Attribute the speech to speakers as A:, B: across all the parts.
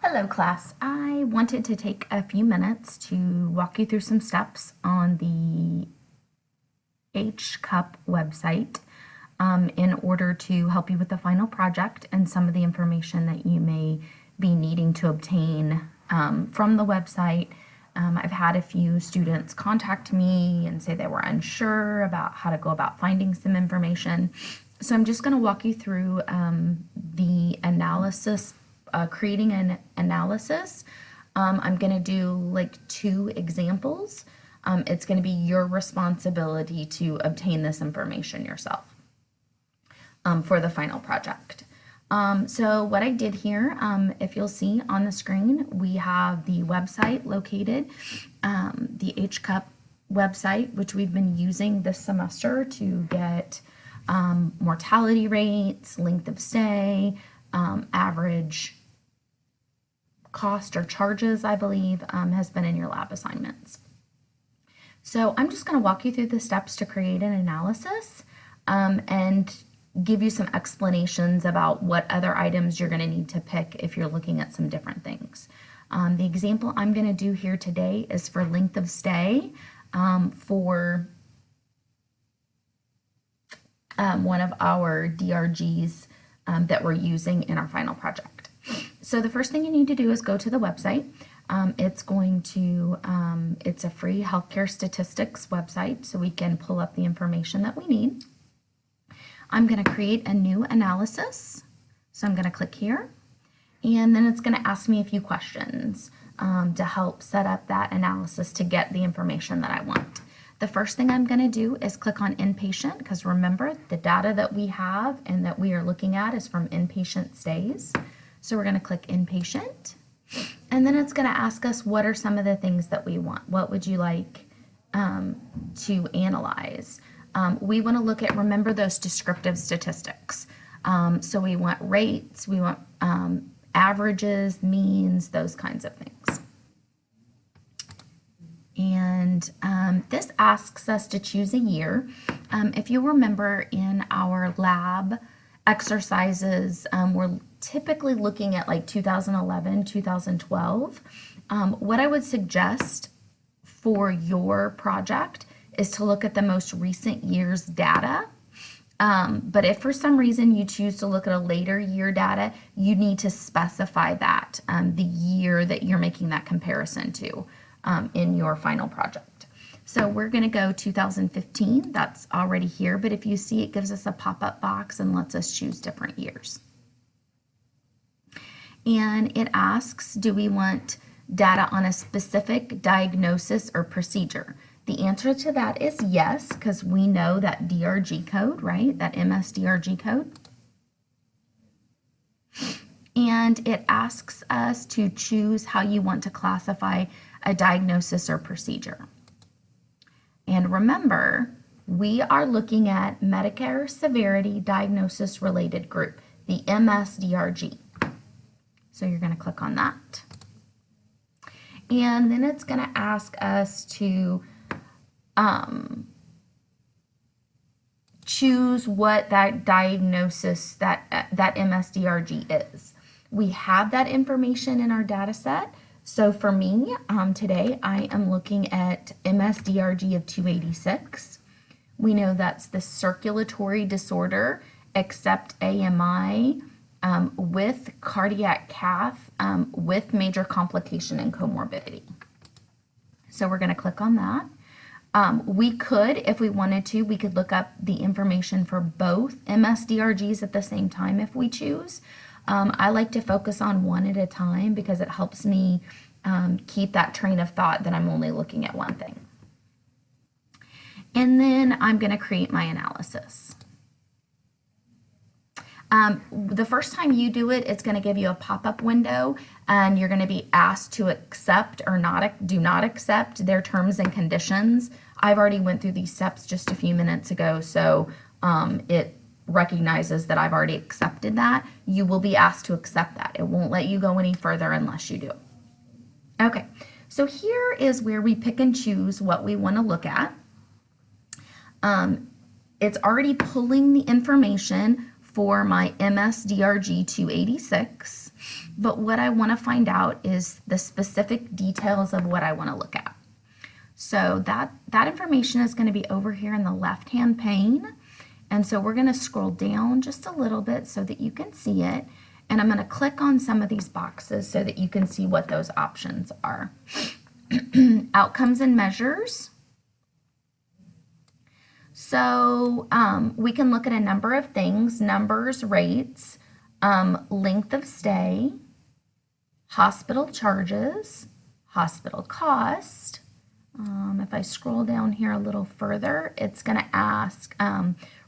A: Hello class, I wanted to take a few minutes to walk you through some steps on the HCUP website in order to help you with the final project and some of the information that you may be needing to obtain from the website. I've had a few students contact me and say they were unsure about how to go about finding some information. So I'm just going to walk you through the analysis, creating an analysis. I'm going to do like 2 examples. It's going to be your responsibility to obtain this information yourself for the final project. So what I did here, if you'll see on the screen, we have the website located, the HCUP website, which we've been using this semester to get mortality rates, length of stay, average cost or charges, I believe, has been in your lab assignments. So I'm just going to walk you through the steps to create an analysis and give you some explanations about what other items you're going to need to pick if you're looking at some different things. The example I'm going to do here today is for length of stay for one of our DRGs that we're using in our final project. So the first thing you need to do is go to the website. It's a free healthcare statistics website, so we can pull up the information that we need. I'm going to create a new analysis. So I'm going to click here, and then it's going to ask me a few questions to help set up that analysis to get the information that I want. The first thing I'm going to do is click on inpatient, because remember, the data that we have and that we are looking at is from inpatient stays. So we're going to click inpatient, and then it's going to ask us what are some of the things that we want. What would you like to analyze? We want to look at, remember, those descriptive statistics. So we want rates, we want averages, means, those kinds of things. And this asks us to choose a year. If you remember, in our lab exercises, we're typically looking at like 2011, 2012. What I would suggest for your project is to look at the most recent year's data. But if for some reason you choose to look at a later year data, you need to specify that, the year that you're making that comparison to in your final project. So we're going to go 2015. That's already here, but if you see, it gives us a pop-up box and lets us choose different years. And it asks, do we want data on a specific diagnosis or procedure? The answer to that is yes, because we know that DRG code, right? That MS-DRG code. And it asks us to choose how you want to classify a diagnosis or procedure. And remember, we are looking at Medicare Severity Diagnosis Related Group, the MS-DRG. So you're going to click on that. And then it's going to ask us to choose what that diagnosis, that MS-DRG is. We have that information in our data set. So for me, today I am looking at MS-DRG of 286. We know that's the circulatory disorder except AMI with cardiac cath with major complication and comorbidity. So we're going to click on that. We could, if we wanted to, we could look up the information for both MS-DRGs at the same time if we choose. I like to focus on one at a time because it helps me keep that train of thought that I'm only looking at one thing. And then I'm going to create my analysis. The first time you do it, it's going to give you a pop-up window, and you're going to be asked to accept or do not accept their terms and conditions. I've already went through these steps just a few minutes ago, so it recognizes that I've already accepted that. You will be asked to accept that. It won't let you go any further unless you do. Okay, so here is where we pick and choose what we want to look at. It's already pulling the information for my MSDRG 286, but what I want to find out is the specific details of what I want to look at. So that information is going to be over here in the left-hand pane, and so we're going to scroll down just a little bit so that you can see it, and I'm going to click on some of these boxes so that you can see what those options are. Outcomes and measures. So we can look at a number of things: numbers, rates, length of stay, hospital charges, hospital cost. If I scroll down here a little further, it's going to ask,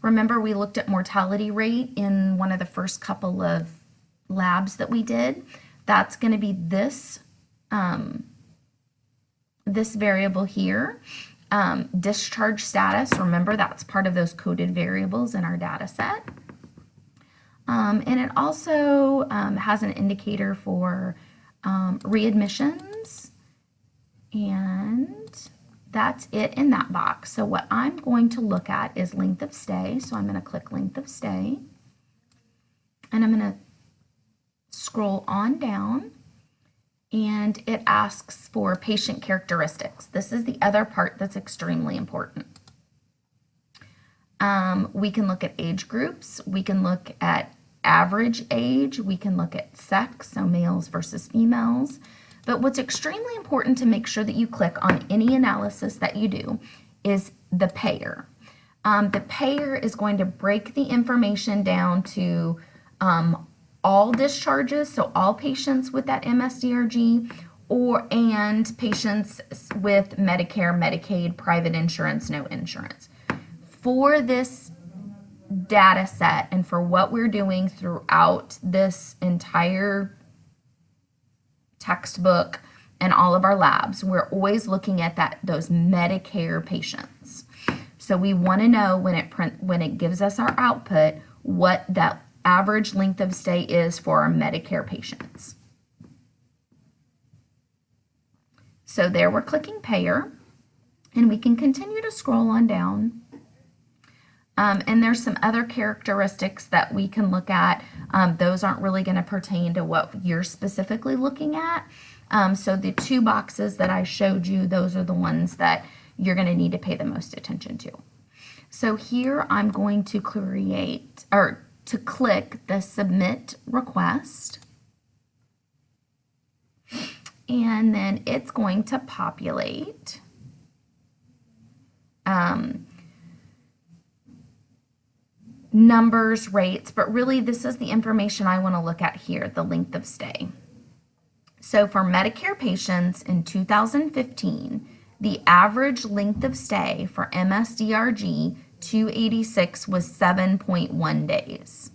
A: remember we looked at mortality rate in one of the first couple of labs that we did. That's going to be this, this variable here. Discharge status, remember that's part of those coded variables in our data set. And it also has an indicator for readmissions, and that's it in that box. So what I'm going to look at is length of stay. So I'm going to click length of stay, and I'm going to scroll on down, and it asks for patient characteristics. This is the other part that's extremely important. We can look at age groups. We can look at average age. We can look at sex, so males versus females. But what's extremely important to make sure that you click on any analysis that you do is the payer. The payer is going to break the information down to all discharges, so all patients with that MSDRG, and patients with Medicare, Medicaid, private insurance, no insurance. For this data set and for what we're doing throughout this entire textbook and all of our labs, we're always looking at those Medicare patients. So we want to know when it gives us our output what that average length of stay is for our Medicare patients. So there we're clicking payer, and we can continue to scroll on down. And there's some other characteristics that we can look at. Those aren't really going to pertain to what you're specifically looking at. So the two boxes that I showed you, those are the ones that you're going to need to pay the most attention to. So here I'm going to click the submit request, and then it's going to populate numbers, rates, but really this is the information I want to look at here, the length of stay. So for Medicare patients in 2015, the average length of stay for MSDRG 286 was 7.1 days.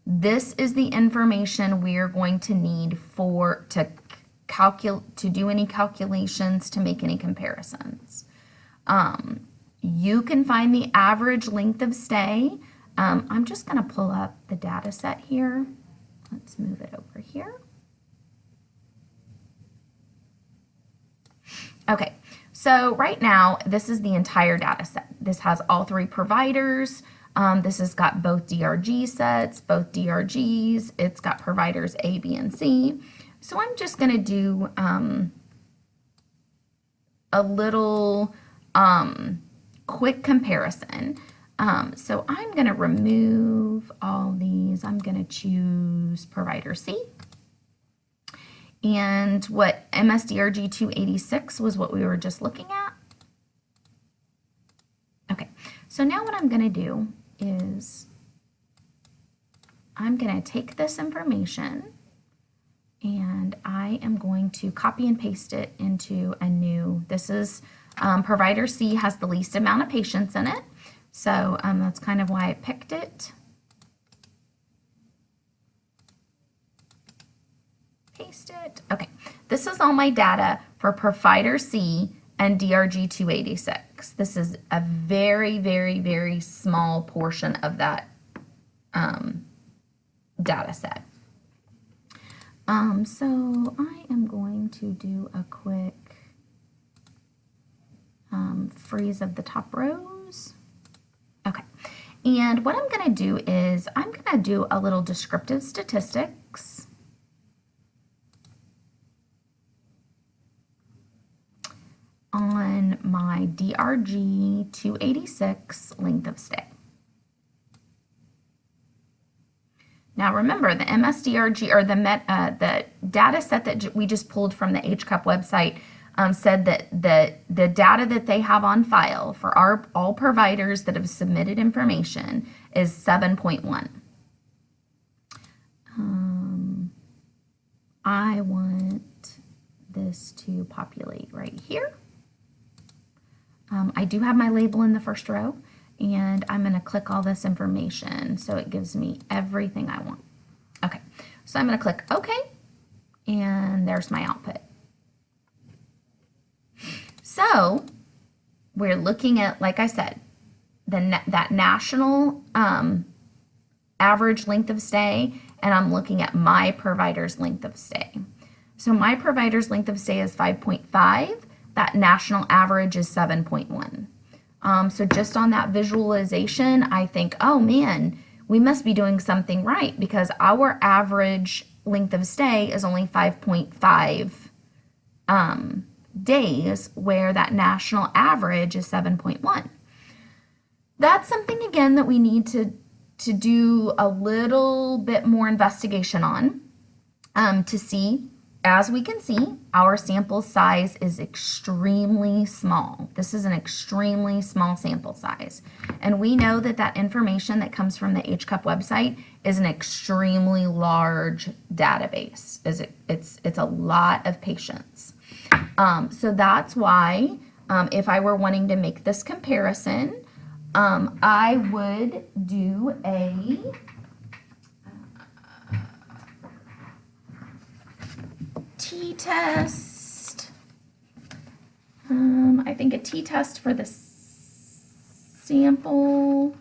A: This is the information we're going to need to do any calculations, to make any comparisons. You can find the average length of stay. I'm just going to pull up the data set here. Let's move it over here. Okay, so right now, this is the entire data set. This has all three providers. This has got both DRG sets, both DRGs. It's got providers A, B, and C. So I'm just going to do a little quick comparison. So I'm going to remove all these. I'm going to choose provider C. And what MSDRG 286 was what we were just looking at. Okay, so now what I'm going to do is I'm going to take this information and I am going to copy and paste it into a new, this is provider C has the least amount of patients in it. So that's kind of why I picked it. Paste it. Okay, this is all my data for provider C and DRG 286. This is a very, very, very small portion of that data set. So I am going to do a quick freeze of the top rows. Okay, And what I'm going to do is I'm going to do a little descriptive statistics. On my DRG 286 length of stay. Now remember, the MSDRG, or the data set that we just pulled from the HCUP website said that the data that they have on file for all providers that have submitted information is 7.1. I want this to populate right here. I do have my label in the first row, and I'm going to click all this information so it gives me everything I want. Okay, so I'm going to click OK, and there's my output. So we're looking at, like I said, that national average length of stay, and I'm looking at my provider's length of stay. So my provider's length of stay is 5.5. That national average is 7.1. So just on that visualization, I think, oh man, we must be doing something right because our average length of stay is only 5.5 days, where that national average is 7.1. That's something, again, that we need to do a little bit more investigation on to see. As we can see, our sample size is extremely small. This is an extremely small sample size. And we know that that information that comes from the HCUP website is an extremely large database. It's a lot of patients. So that's why if I were wanting to make this comparison, I would do a t-test. I think a t-test for the sample.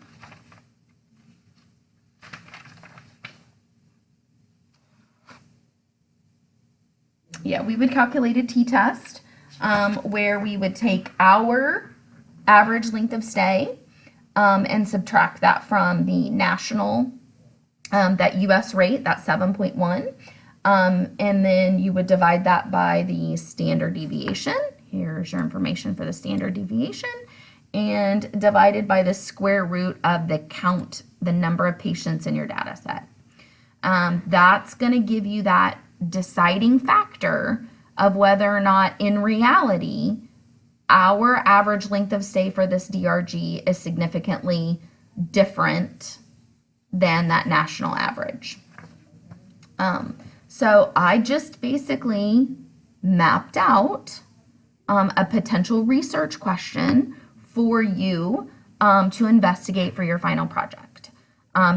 A: Yeah, we would calculate a t-test where we would take our average length of stay and subtract that from the national, that US rate, that 7.1. And then you would divide that by the standard deviation. Here's your information for the standard deviation. And divided by the square root of the count, the number of patients in your data set. That's going to give you that deciding factor of whether or not in reality our average length of stay for this DRG is significantly different than that national average. So I just basically mapped out a potential research question for you to investigate for your final project.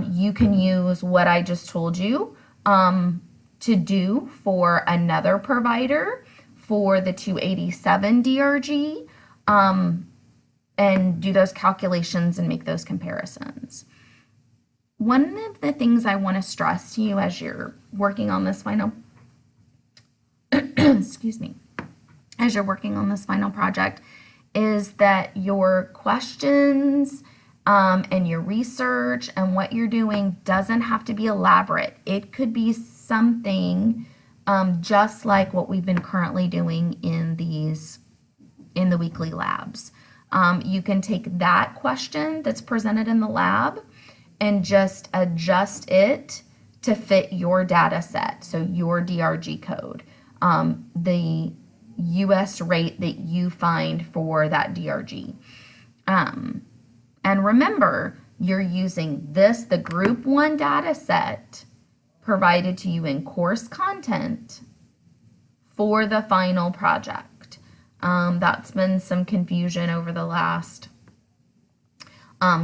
A: You can use what I just told you to do for another provider for the 287 DRG and do those calculations and make those comparisons. One of the things I want to stress to you as you're working on this final, excuse me, as you're working on this final project is that your questions and your research and what you're doing doesn't have to be elaborate. It could be something just like what we've been currently doing in the weekly labs. You can take that question that's presented in the lab and just adjust it to fit your data set, so your DRG code, the US rate that you find for that DRG. And remember, you're using the group 1 data set provided to you in course content for the final project. That's been some confusion over the last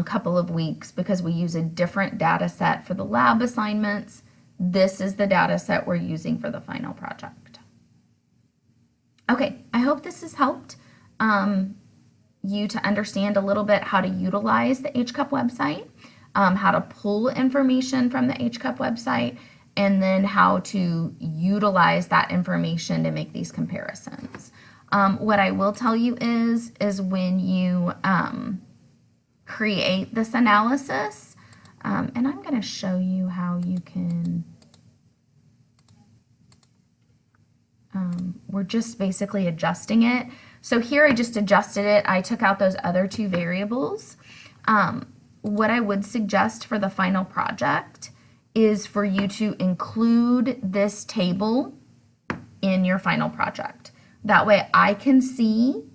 A: couple of weeks because we use a different data set for the lab assignments. This is the data set we're using for the final project. Okay, I hope this has helped you to understand a little bit how to utilize the HCUP website, how to pull information from the HCUP website, and then how to utilize that information to make these comparisons. What I will tell you is when you create this analysis. And I'm going to show you how you can, we're just basically adjusting it. So here I just adjusted it. I took out those other two variables. What I would suggest for the final project is for you to include this table in your final project. That way I can see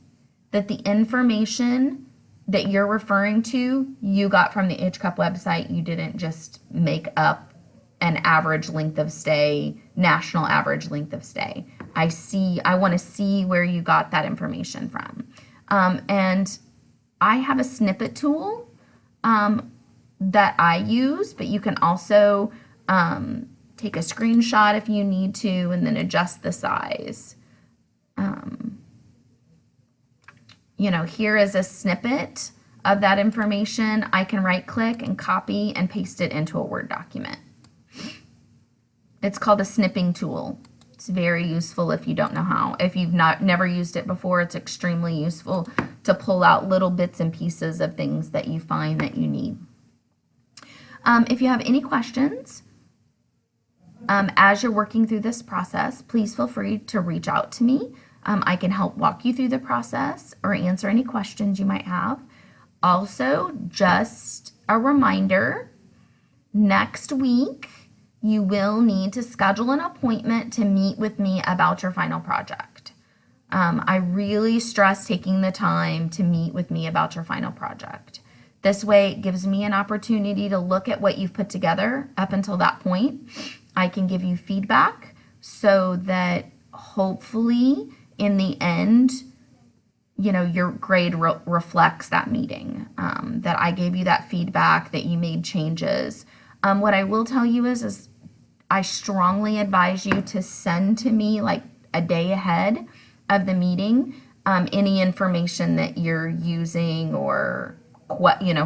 A: that the information that you're referring to, you got from the HCUP website. You didn't just make up an average length of stay, national average length of stay. I want to see where you got that information from. And I have a snippet tool that I use, but you can also take a screenshot if you need to and then adjust the size. You know, here is a snippet of that information. I can right click and copy and paste it into a Word document. It's called a snipping tool. It's very useful if you don't know how. If you've never used it before, it's extremely useful to pull out little bits and pieces of things that you find that you need. If you have any questions as you're working through this process, please feel free to reach out to me. I can help walk you through the process or answer any questions you might have. Also, just a reminder, next week you will need to schedule an appointment to meet with me about your final project. I really stress taking the time to meet with me about your final project. This way it gives me an opportunity to look at what you've put together up until that point. I can give you feedback so that hopefully in the end, you know, your grade reflects that meeting, that I gave you that feedback, that you made changes. What I will tell you is I strongly advise you to send to me like a day ahead of the meeting any information that you're using, or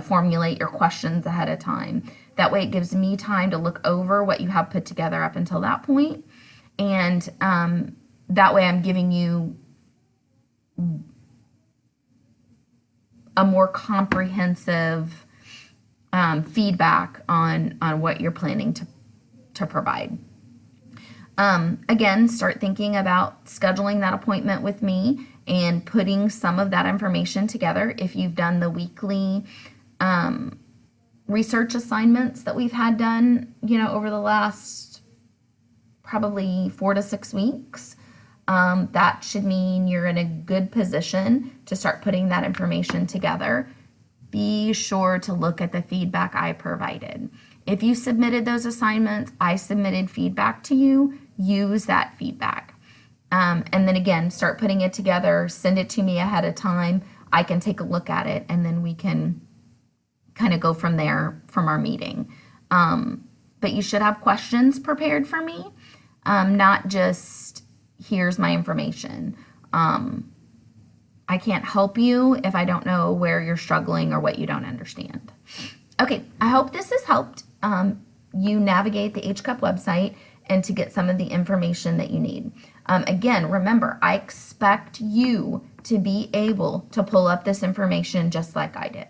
A: formulate your questions ahead of time. That way it gives me time to look over what you have put together up until that point, and that way I'm giving you a more comprehensive feedback on what you're planning to provide. Again, start thinking about scheduling that appointment with me and putting some of that information together. If you've done the weekly research assignments that we've had done, over the last probably 4 to 6 weeks, that should mean you're in a good position to start putting that information together. Be sure to look at the feedback I provided. If you submitted those assignments, I submitted feedback to you, use that feedback. And then again, start putting it together, send it to me ahead of time. I can take a look at it, and then we can kind of go from there from our meeting. But you should have questions prepared for me, not just here's my information. I can't help you if I don't know where you're struggling or what you don't understand. Okay, I hope this has helped you navigate the HCUP website and to get some of the information that you need. Again, remember, I expect you to be able to pull up this information just like I did.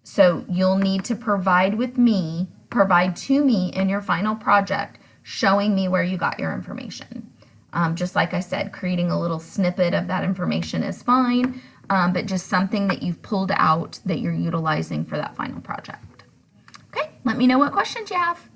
A: So you'll need to provide to me in your final project, showing me where you got your information. Just like I said, creating a little snippet of that information is fine, but just something that you've pulled out that you're utilizing for that final project. Okay, let me know what questions you have.